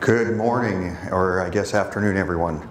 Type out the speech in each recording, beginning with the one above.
Good morning, or I guess afternoon, everyone.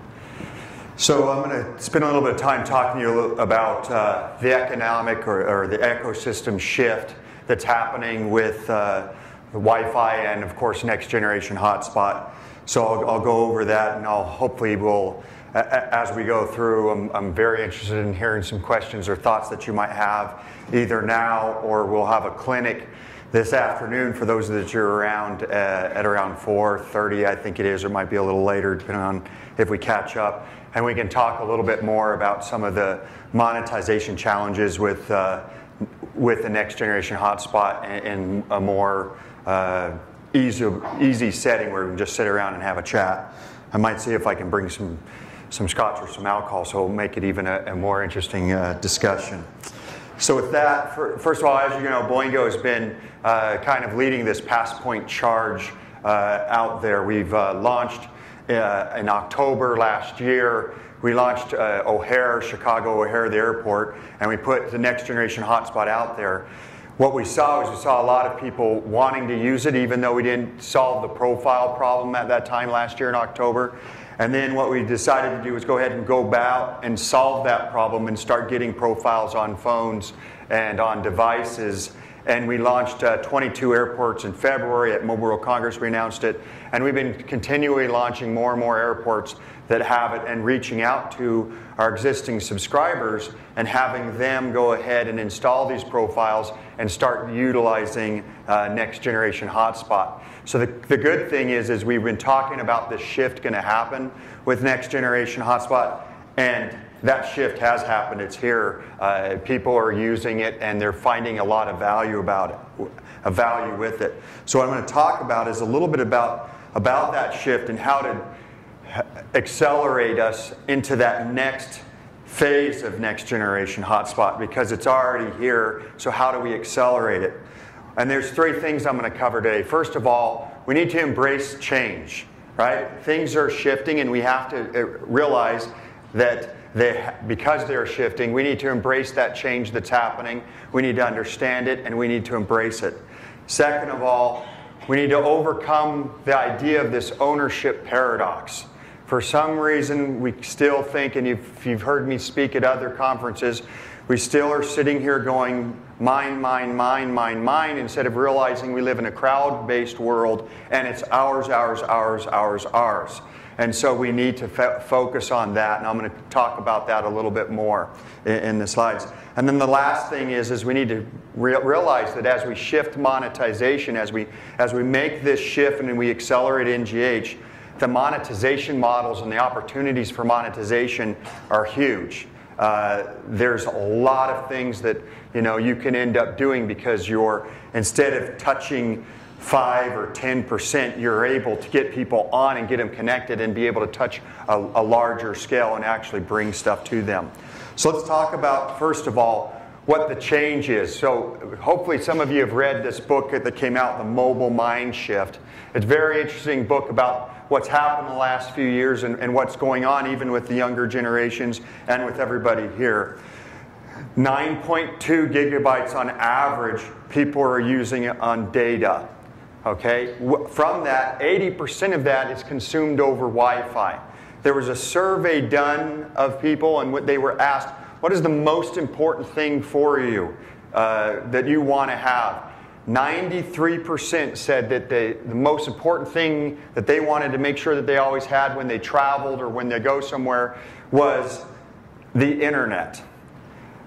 So I'm going to spend a little bit of time talking to you about the economic or the ecosystem shift that's happening with the Wi-Fi and, of course, next generation hotspot. So I'll go over that, and hopefully we'll, as we go through, I'm very interested in hearing some questions or thoughts that you might have, either now or we'll have a clinic this afternoon for those that you're around at around 4:30, I think it is, or it might be a little later, depending on if we catch up. And we can talk a little bit more about some of the monetization challenges with the next generation hotspot in a more easy setting where we can just sit around and have a chat. I might see if I can bring some scotch or some alcohol, so it'll make it even a more interesting discussion. So with that, first of all, as you know, Boingo has been kind of leading this PassPoint charge out there. We've launched in October last year. We launched O'Hare, Chicago O'Hare, the airport, and we put the next generation hotspot out there. What we saw is we saw a lot of people wanting to use it, even though we didn't solve the profile problem at that time last year in October. And then what we decided to do was go ahead and go about and solve that problem and start getting profiles on phones and on devices. And we launched 22 airports in February. At Mobile World Congress, we announced it. And we've been continually launching more and more airports that have it and reaching out to our existing subscribers and having them go ahead and install these profiles and start utilizing next generation hotspot. So the good thing is we've been talking about this shift going to happen with next generation hotspot, and that shift has happened. It's here. People are using it, and they're finding a lot of value with it. So what I'm going to talk about is a little bit about that shift and how to accelerate us into that next phase of next generation hotspot, because it's already here. So how do we accelerate it? And there's three things I'm going to cover today. First of all, we need to embrace change, right? Things are shifting, and we have to realize that because they're shifting, we need to embrace that change that's happening. We need to understand it, and we need to embrace it. Second of all, we need to overcome the idea of this ownership paradox. For some reason, we still think, and if you've heard me speak at other conferences, we still are sitting here going, mine, mine, mine, mine, mine, instead of realizing we live in a crowd-based world, and it's ours, ours, ours, ours, ours. And so we need to focus on that, and I'm going to talk about that a little bit more in the slides. And then the last thing is we need to realize that as we shift monetization, as we make this shift and we accelerate NGH, the monetization models and the opportunities for monetization are huge. There's a lot of things that you can end up doing because instead of touching 5 or 10%, you're able to get people on and get them connected and be able to touch a larger scale and actually bring stuff to them. So let's talk about, first of all, what the change is. So hopefully some of you have read this book that came out, The Mobile Mind Shift. It's a very interesting book about what's happened in the last few years and what's going on even with the younger generations and with everybody here. 9.2 gigabytes on average people are using it on data. Okay? From that, 80% of that is consumed over Wi-Fi. There was a survey done of people, and what they were asked, what is the most important thing for you that you want to have? 93% said that the most important thing that they wanted to make sure that they always had when they traveled or when they go somewhere was the internet.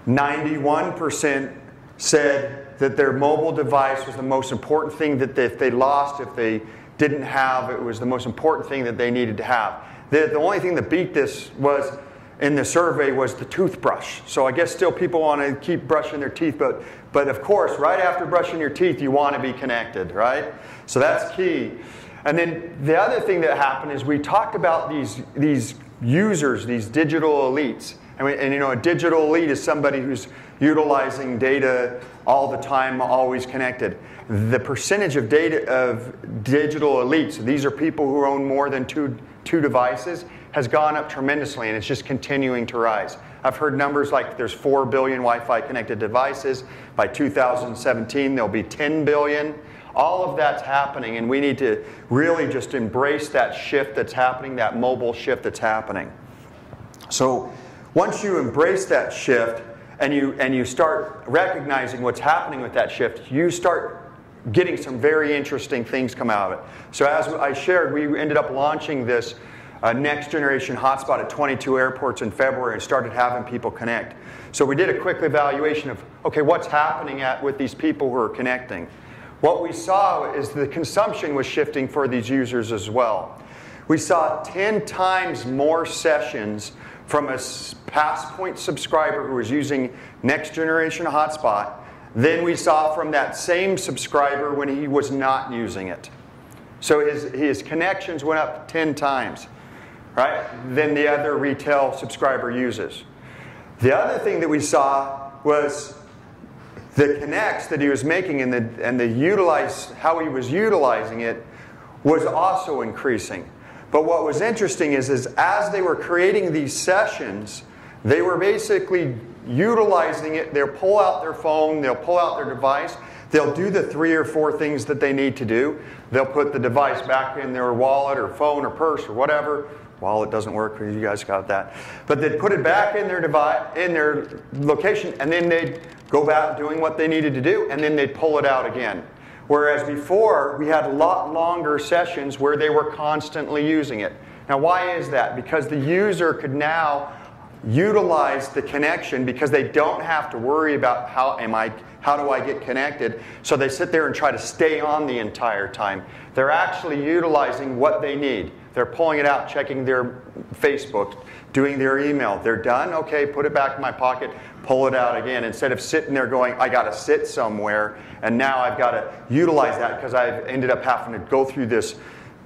91% said that their mobile device was the most important thing that if they lost, if they didn't have, it was the most important thing that they needed to have. The only thing that beat this was, in the survey, was the toothbrush. So I guess still people want to keep brushing their teeth, but of course, right after brushing your teeth, you want to be connected, right? So that's key. And then the other thing that happened is we talked about these users, these digital elites. And a digital elite is somebody who's utilizing data all the time, always connected. The percentage of digital elites, these are people who own more than two devices, has gone up tremendously, and it's just continuing to rise. I've heard numbers like there's 4 billion Wi-Fi connected devices. By 2017, there'll be 10 billion. All of that's happening, and we need to really just embrace that shift that's happening, that mobile shift that's happening. So once you embrace that shift and you start recognizing what's happening with that shift, you start getting some very interesting things come out of it. So as I shared, we ended up launching this next generation hotspot at 22 airports in February and started having people connect. So we did a quick evaluation of, okay, what's happening with these people who are connecting. What we saw is the consumption was shifting for these users as well. We saw 10 times more sessions from a PassPoint subscriber who was using next generation hotspot than we saw from that same subscriber when he was not using it. So his connections went up 10 times, right, than the other retail subscriber uses. The other thing that we saw was the connects that he was making and how he was utilizing it was also increasing. But what was interesting is as they were creating these sessions, they were basically utilizing it. They'll pull out their phone, they'll pull out their device, they'll do the 3 or 4 things that they need to do. They'll put the device back in their wallet or phone or purse or whatever. Wallet doesn't work because you guys got that. But they'd put it back in their device, in their location, and then they'd go back doing what they needed to do, and then they'd pull it out again. Whereas before, we had a lot longer sessions where they were constantly using it. Now, why is that? Because the user could now utilize the connection because they don't have to worry about how do I get connected. So they sit there and try to stay on the entire time. They're actually utilizing what they need. They're pulling it out, checking their Facebook, doing their email. They're done? Okay, put it back in my pocket, pull it out again. Instead of sitting there going, I got to sit somewhere, and now I've got to utilize that because I've ended up having to go through this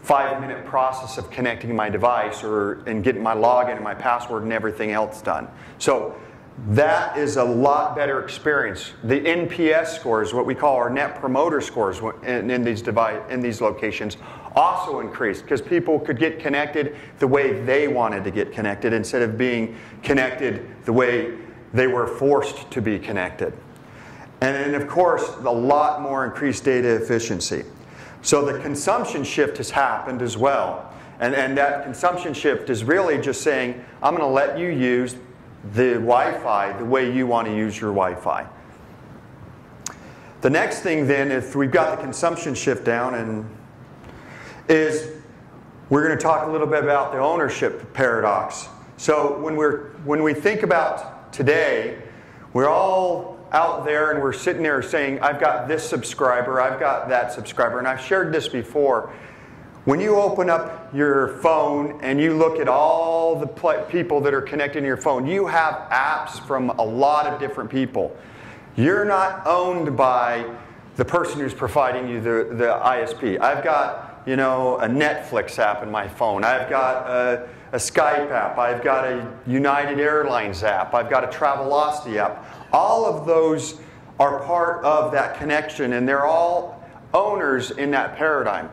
5-minute process of connecting my device and getting my login and my password and everything else done. So that is a lot better experience. The NPS scores, what we call our Net Promoter Scores in these locations, also increased because people could get connected the way they wanted to get connected instead of being connected the way they were forced to be connected. And then, of course, a lot more increased data efficiency. So the consumption shift has happened as well. And that consumption shift is really just saying, I'm going to let you use the Wi-Fi the way you want to use your Wi-Fi. The next thing then, if we've got the consumption shift down, is we're going to talk a little bit about the ownership paradox. So when we think about today, we're all out there and we're sitting there saying, I've got this subscriber, I've got that subscriber, and I've shared this before. When you open up your phone and you look at all the people that are connected to your phone, you have apps from a lot of different people. You're not owned by the person who's providing you the ISP. I've got, a Netflix app in my phone. I've got a Skype app. I've got a United Airlines app. I've got a Travelocity app. All of those are part of that connection, and they're all owners in that paradigm.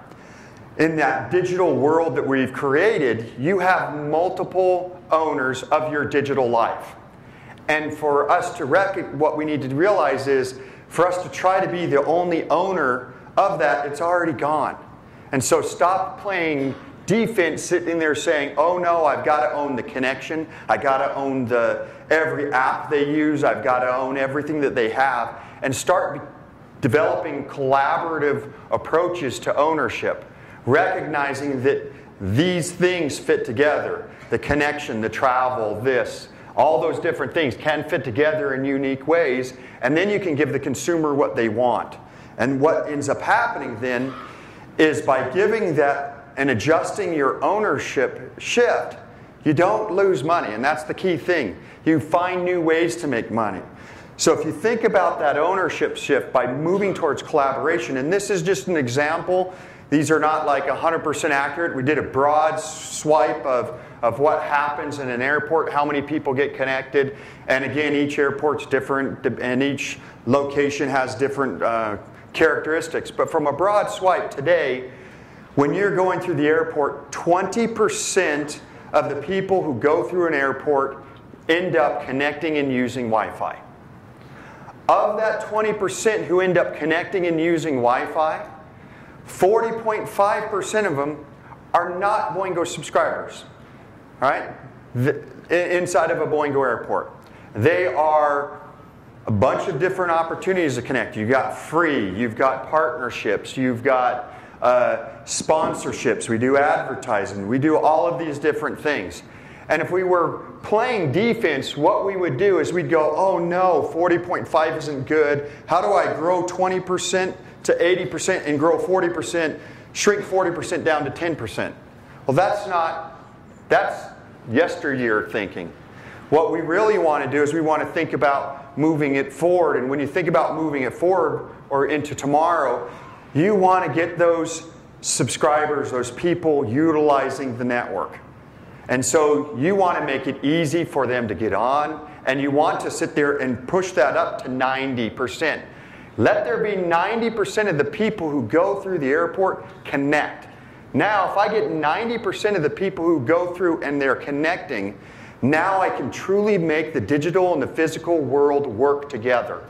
In that digital world that we've created, you have multiple owners of your digital life. And for us to what we need to realize is, for us to try to be the only owner of that, it's already gone. And so stop playing defense, sitting there saying, oh no, I've got to own the connection, I've got to own every app they use, I've got to own everything that they have, and start developing collaborative approaches to ownership. Recognizing that these things fit together. The connection, the travel, all those different things can fit together in unique ways, and then you can give the consumer what they want. And what ends up happening then is by giving that and adjusting your ownership shift, you don't lose money, and that's the key thing. You find new ways to make money. So if you think about that ownership shift by moving towards collaboration, and this is just an example, these are not like 100% accurate. We did a broad swipe of what happens in an airport, how many people get connected. And again, each airport's different and each location has different characteristics. But from a broad swipe today, when you're going through the airport, 20% of the people who go through an airport end up connecting and using Wi-Fi. Of that 20% who end up connecting and using Wi-Fi, 40.5% of them are not Boingo subscribers, right? Inside of a Boingo airport. They are a bunch of different opportunities to connect. You've got free, you've got partnerships, you've got sponsorships, we do advertising, we do all of these different things. And if we were playing defense, what we would do is we'd go, oh no, 40.5 isn't good. How do I grow 20% to 80% and grow 40%, shrink 40% down to 10%? Well, that's yesteryear thinking. What we really want to do is we want to think about moving it forward. And when you think about moving it forward or into tomorrow, you want to get those subscribers, those people utilizing the network. And so you want to make it easy for them to get on, and you want to sit there and push that up to 90%. Let there be 90% of the people who go through the airport connect. Now, if I get 90% of the people who go through and they're connecting, now I can truly make the digital and the physical world work together.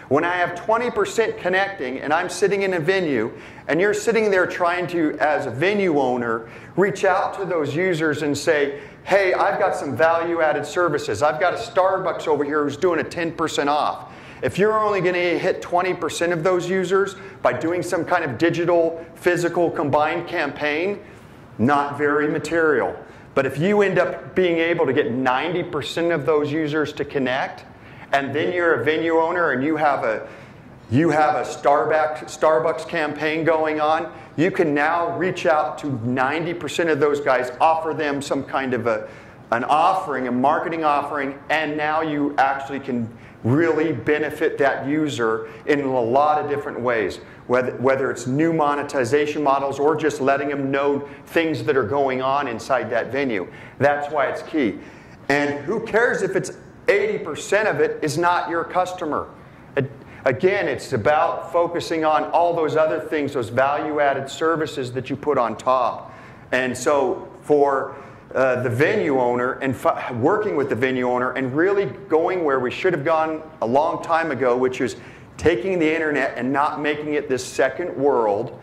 When I have 20% connecting and I'm sitting in a venue and you're sitting there trying to, as a venue owner, reach out to those users and say, hey, I've got some value-added services. I've got a Starbucks over here who's doing a 10% off. If you're only going to hit 20% of those users by doing some kind of digital, physical, combined campaign, not very material. But if you end up being able to get 90% of those users to connect, and then you're a venue owner and you have a Starbucks campaign going on, you can now reach out to 90% of those guys, offer them some kind of an offering, a marketing offering, and now you actually can really benefit that user in a lot of different ways, whether it's new monetization models or just letting them know things that are going on inside that venue. That's why it's key. And who cares if it's 80% of it is not your customer? Again, it's about focusing on all those other things, those value-added services that you put on top. And so for the venue owner and working with the venue owner and really going where we should have gone a long time ago, which is taking the internet and not making it this second world,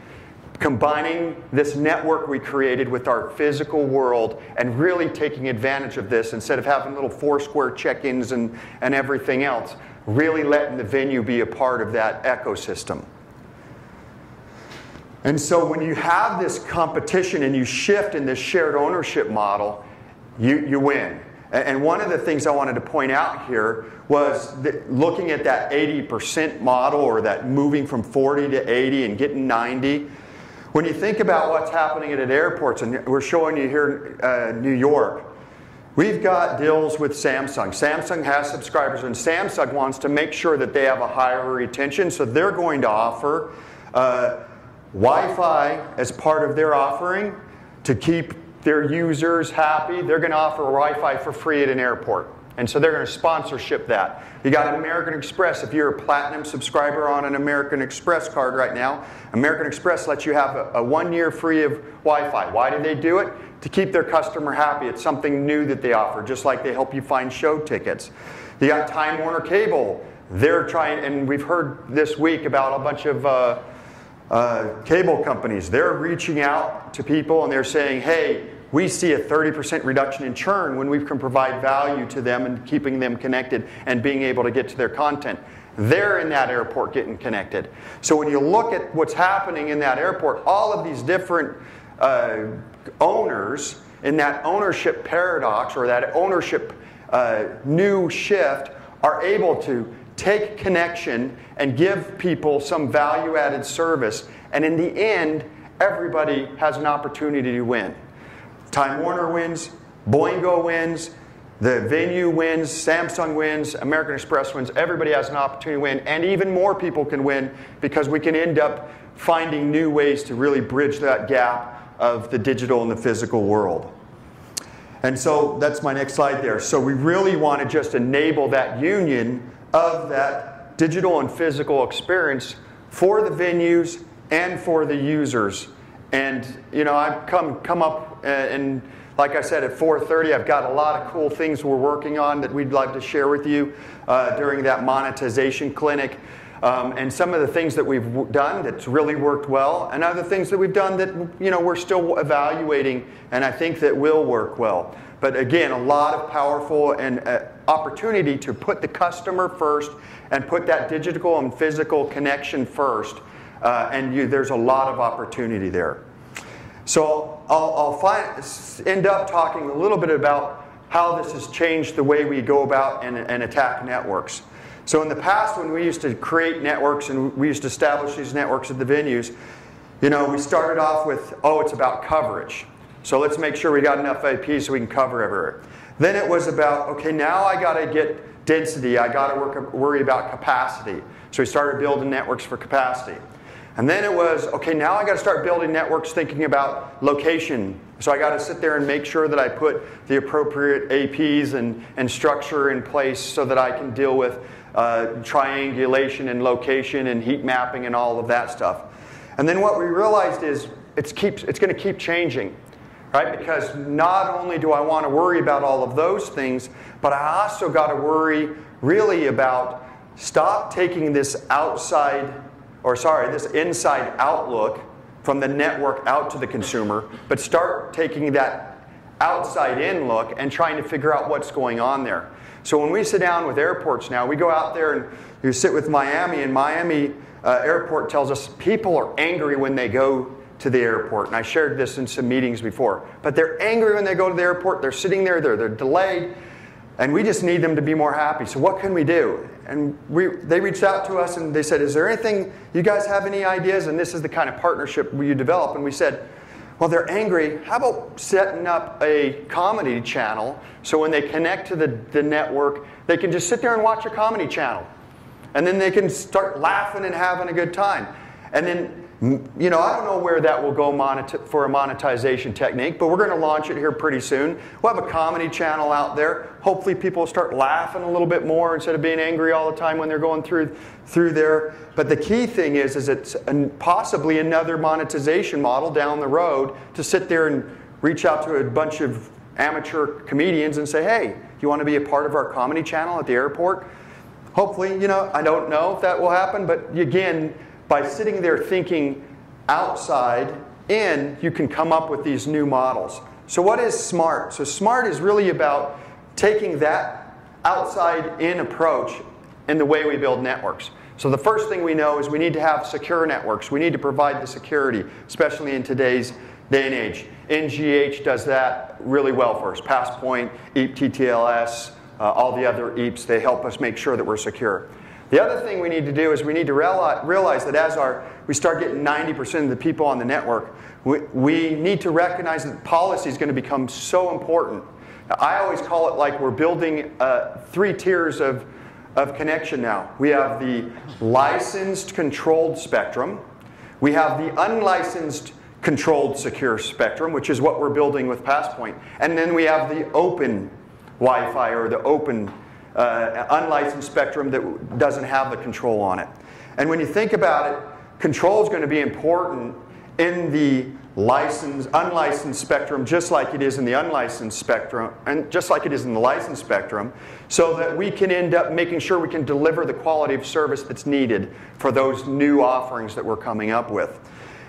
combining this network we created with our physical world and really taking advantage of this instead of having little Foursquare check-ins and everything else, really letting the venue be a part of that ecosystem. And so when you have this competition and you shift in this shared ownership model, you win. And one of the things I wanted to point out here was that looking at that 80% model, or that moving from 40 to 80 and getting 90, when you think about what's happening at airports, and we're showing you here in New York, we've got deals with Samsung. Samsung has subscribers, and Samsung wants to make sure that they have a higher retention, so they're going to offer Wi-Fi as part of their offering to keep their users happy. They're going to offer Wi-Fi for free at an airport. And so they're going to sponsorship that. You got American Express. If you're a platinum subscriber on an American Express card right now, American Express lets you have a 1 year free of Wi-Fi. Why do they do it? To keep their customer happy. It's something new that they offer, just like they help you find show tickets. You got Time Warner Cable. They're trying, and we've heard this week about a bunch of cable companies. They're reaching out to people and they're saying, hey, we see a 30% reduction in churn when we can provide value to them and keeping them connected and being able to get to their content. They're in that airport getting connected. So when you look at what's happening in that airport, all of these different owners in that ownership paradox, or that ownership new shift, are able to take connection and give people some value-added service. And in the end, everybody has an opportunity to win. Time Warner wins, Boingo wins, the venue wins, Samsung wins, American Express wins. Everybody has an opportunity to win, and even more people can win because we can end up finding new ways to really bridge that gap of the digital and the physical world. And so that's my next slide there. So we really want to just enable that union of that digital and physical experience for the venues and for the users. And you know, I've come up and like I said, at 4:30, I've got a lot of cool things we're working on that we'd like to share with you during that monetization clinic. And some of the things that we've done that's really worked well, and other things that we've done that we're still evaluating, and I think that will work well. But again, a lot of powerful and opportunity to put the customer first and put that digital and physical connection first. There's a lot of opportunity there. So I'll end up talking a little bit about how this has changed the way we go about and attack networks. So in the past, when we used to create networks and we used to establish these networks at the venues, we started off with, it's about coverage. So let's make sure we got enough IP so we can cover everywhere. Then it was about, okay, now I got to get density. I got to worry about capacity. So we started building networks for capacity. And then it was, okay, now I got to start building networks thinking about location. So I got to sit there and make sure that I put the appropriate APs and structure in place so that I can deal with triangulation and location and heat mapping and all of that stuff. And then what we realized is it's going to keep changing, right? Because not only do I want to worry about all of those things, but I also got to worry really about stop taking this inside outlook from the network out to the consumer, but start taking that outside in look and trying to figure out what's going on there. So when we sit down with airports now, we go out there and you sit with Miami, and Miami airport tells us people are angry when they go to the airport. And I shared this in some meetings before. But they're angry when they go to the airport. They're sitting there, they're delayed, and we just need them to be more happy. So what can we do? And they reached out to us and they said, is there anything, you guys have any ideas? And this is the kind of partnership you develop. And we said, well, they're angry. How about setting up a comedy channel so when they connect to the network, they can just sit there and watch a comedy channel. And then they can start laughing and having a good time. And then, I don't know where that will go for a monetization technique, but we're going to launch it here pretty soon. We'll have a comedy channel out there. Hopefully people will start laughing a little bit more instead of being angry all the time when they're going through there. But the key thing is it's possibly another monetization model down the road to sit there and reach out to a bunch of amateur comedians and say, hey, do you want to be a part of our comedy channel at the airport? Hopefully, I don't know if that will happen, but again, by sitting there thinking outside in, you can come up with these new models. So what is SMART? So SMART is really about taking that outside in approach in the way we build networks. So the first thing we know is we need to have secure networks. We need to provide the security, especially in today's day and age. NGH does that really well for us. Passpoint, EAP TTLS, all the other EAPs, they help us make sure that we're secure. The other thing we need to do is we need to realize that as we start getting 90% of the people on the network, we need to recognize that policy is going to become so important. Now, I always call it like we're building 3 tiers of connection now. We have the licensed controlled spectrum. We have the unlicensed controlled secure spectrum, which is what we're building with Passpoint. And then we have the open Wi-Fi or the open unlicensed spectrum that doesn't have the control on it. And when you think about it, control is going to be important in the unlicensed spectrum, just like it is in the unlicensed spectrum, and just like it is in the licensed spectrum, so that we can end up making sure we can deliver the quality of service that's needed for those new offerings that we're coming up with.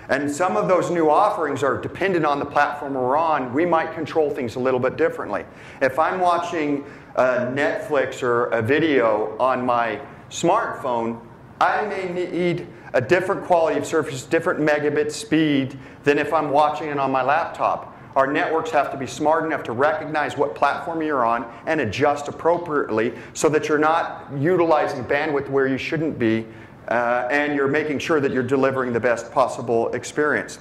And some of those new offerings are dependent on the platform we're on. We might control things a little bit differently. If I'm watching Netflix or a video on my smartphone, I may need a different quality of service, different megabit speed than if I'm watching it on my laptop. Our networks have to be smart enough to recognize what platform you're on and adjust appropriately so that you're not utilizing bandwidth where you shouldn't be, and you're making sure that you're delivering the best possible experience.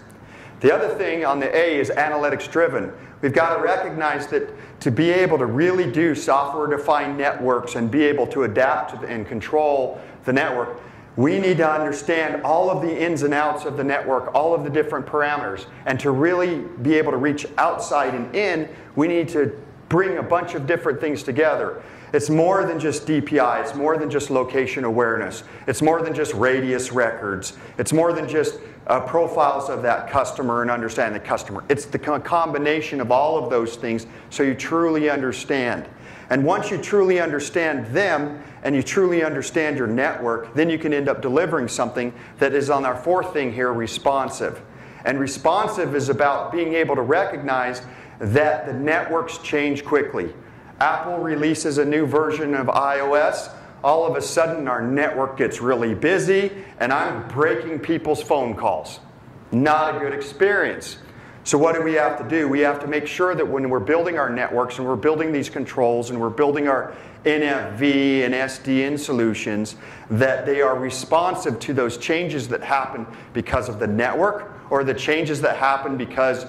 The other thing on the A is analytics driven. We've got to recognize that to be able to really do software-defined networks and be able to adapt and control the network, we need to understand all of the ins and outs of the network, all of the different parameters. And to really be able to reach outside and in, we need to bring a bunch of different things together. It's more than just DPI. It's more than just location awareness. It's more than just radius records. It's more than just profiles of that customer and understanding the customer. It's the combination of all of those things so you truly understand. And once you truly understand them and you truly understand your network, then you can end up delivering something that is on our fourth thing here, responsive. And responsive is about being able to recognize that the networks change quickly. Apple releases a new version of iOS. All of a sudden, our network gets really busy, and I'm breaking people's phone calls. Not a good experience. So what do we have to do? We have to make sure that when we're building our networks and we're building these controls and we're building our NFV and SDN solutions, that they are responsive to those changes that happen because of the network or the changes that happen because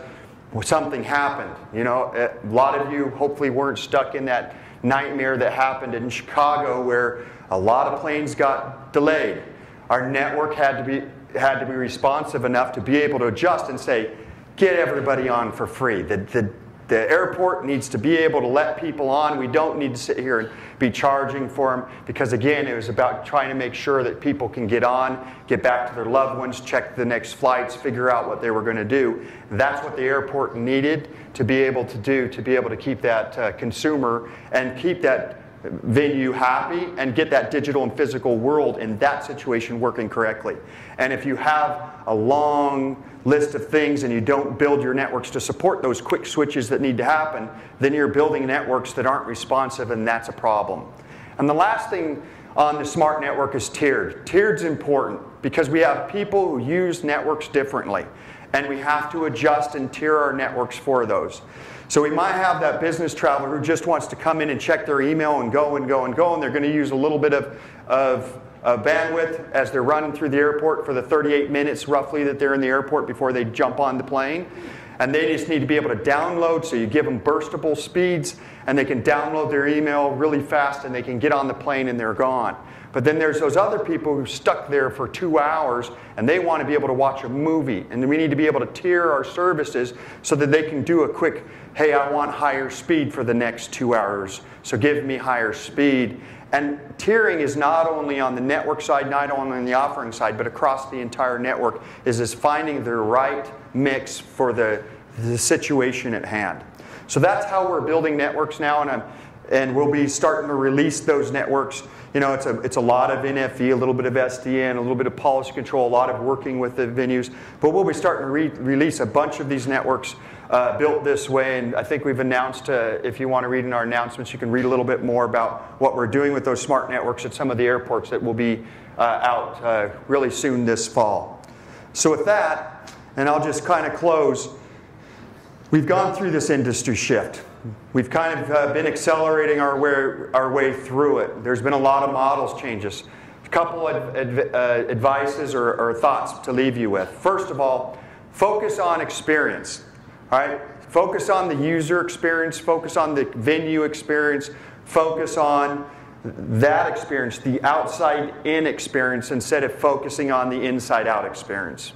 something happened. You know, a lot of you hopefully weren't stuck in that nightmare that happened in Chicago where a lot of planes got delayed. Our network had to be responsive enough to be able to adjust and say, get everybody on for free. The airport needs to be able to let people on. We don't need to sit here and be charging for them because, again, it was about trying to make sure that people can get on, get back to their loved ones, check the next flights, figure out what they were going to do. That's what the airport needed to be able to do, to be able to keep that consumer and keep that venue happy and get that digital and physical world in that situation working correctly. And if you have a long list of things and you don't build your networks to support those quick switches that need to happen, then you're building networks that aren't responsive, and that's a problem. And the last thing on the smart network is tiered. Tiered's important because we have people who use networks differently, and we have to adjust and tier our networks for those. So we might have that business traveler who just wants to come in and check their email and go and go and go, and they're going to use a little bit of bandwidth as they're running through the airport for the 38 minutes roughly that they're in the airport before they jump on the plane. And they just need to be able to download, so you give them burstable speeds, and they can download their email really fast, and they can get on the plane and they're gone. But then there's those other people who are stuck there for 2 hours, and they want to be able to watch a movie. And we need to be able to tier our services so that they can do a quick, hey, I want higher speed for the next 2 hours, so give me higher speed. And tiering is not only on the network side, not only on the offering side, but across the entire network is finding the right mix for the situation at hand. So that's how we're building networks now, and we'll be starting to release those networks. You know, it's a lot of NFV, a little bit of SDN, a little bit of policy control, a lot of working with the venues. But we'll be starting to release a bunch of these networks built this way, and I think we've announced, if you want to read in our announcements, you can read a little bit more about what we're doing with those smart networks at some of the airports that will be out really soon this fall. So with that, and I'll just kind of close, we've gone through this industry shift. We've kind of been accelerating our way through it. There's been a lot of models changes. A couple of advices or thoughts to leave you with. First of all, focus on experience. All right? Focus on the user experience, focus on the venue experience, focus on that experience, the outside-in experience, instead of focusing on the inside-out experience.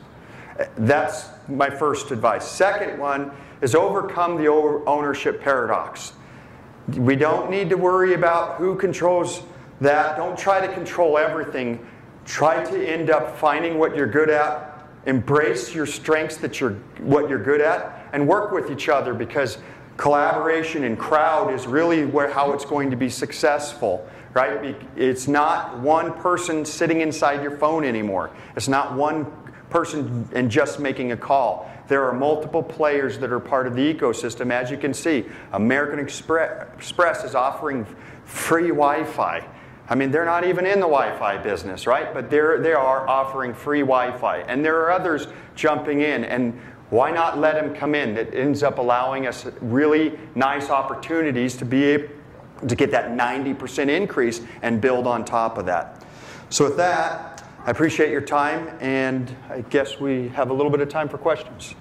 That's my first advice. Second one is overcome the ownership paradox. We don't need to worry about who controls that. Don't try to control everything. Try to end up finding what you're good at, embrace your strengths, what you're good at, and work with each other, because collaboration and crowd is really how it's going to be successful, right? It's not one person sitting inside your phone anymore. It's not one person and just making a call. There are multiple players that are part of the ecosystem. As you can see, American Express is offering free Wi-Fi. I mean, they're not even in the Wi-Fi business, right? But they are offering free Wi-Fi. And there are others jumping in. And why not let them come in? It ends up allowing us really nice opportunities to be able to get that 90% increase and build on top of that. So with that, I appreciate your time, and I guess we have a little bit of time for questions.